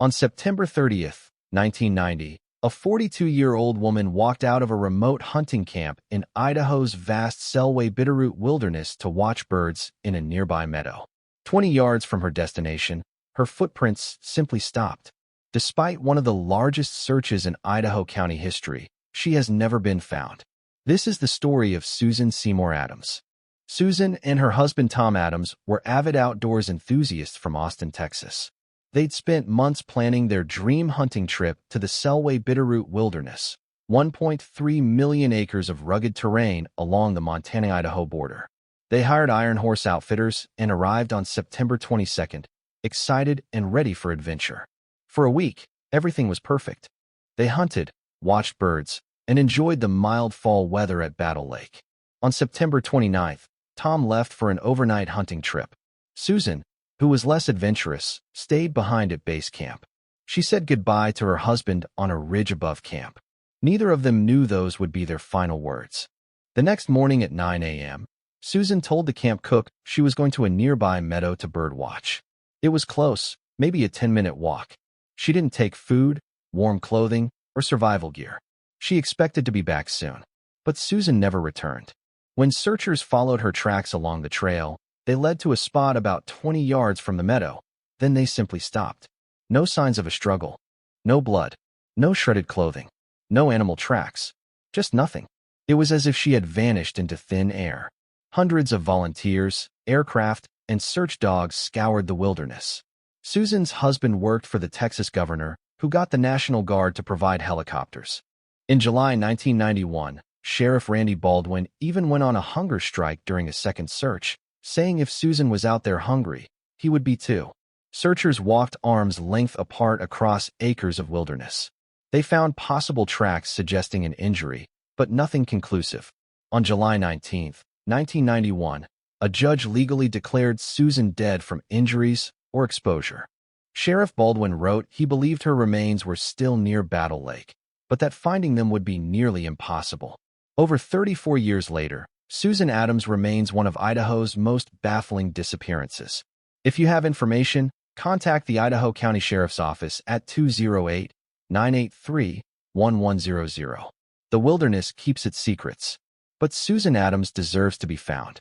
On September 30th, 1990, a 42-year-old woman walked out of a remote hunting camp in Idaho's vast Selway Bitterroot Wilderness to watch birds in a nearby meadow. 20 yards from her destination, her footprints simply stopped. Despite one of the largest searches in Idaho County history, she has never been found. This is the story of Susan Seymour Adams. Susan and her husband Tom Adams were avid outdoors enthusiasts from Austin, Texas. They'd spent months planning their dream hunting trip to the Selway Bitterroot Wilderness, 1.3 million acres of rugged terrain along the Montana-Idaho border. They hired Iron Horse Outfitters and arrived on September 22nd, excited and ready for adventure. For a week, everything was perfect. They hunted, watched birds, and enjoyed the mild fall weather at Battle Lake. On September 29th, Tom left for an overnight hunting trip. Susan, who was less adventurous, stayed behind at base camp. She said goodbye to her husband on a ridge above camp. Neither of them knew those would be their final words. The next morning at 9 a.m., Susan told the camp cook she was going to a nearby meadow to birdwatch. It was close, maybe a 10-minute walk. She didn't take food, warm clothing, or survival gear. She expected to be back soon. But Susan never returned. When searchers followed her tracks along the trail, they led to a spot about 20 yards from the meadow. Then they simply stopped. No signs of a struggle. No blood. No shredded clothing. No animal tracks. Just nothing. It was as if she had vanished into thin air. Hundreds of volunteers, aircraft, and search dogs scoured the wilderness. Susan's husband worked for the Texas governor, who got the National Guard to provide helicopters. In July 1991, Sheriff Randy Baldwin even went on a hunger strike during a second search, saying if Susan was out there hungry, he would be too. Searchers walked arm's length apart across acres of wilderness. They found possible tracks suggesting an injury, but nothing conclusive. On July 19, 1991, a judge legally declared Susan dead from injuries or exposure. Sheriff Baldwin wrote he believed her remains were still near Battle Lake, but that finding them would be nearly impossible. Over 34 years later, Susan Adams remains one of Idaho's most baffling disappearances. If you have information, contact the Idaho County Sheriff's Office at 208-983-1100. The wilderness keeps its secrets, but Susan Adams deserves to be found.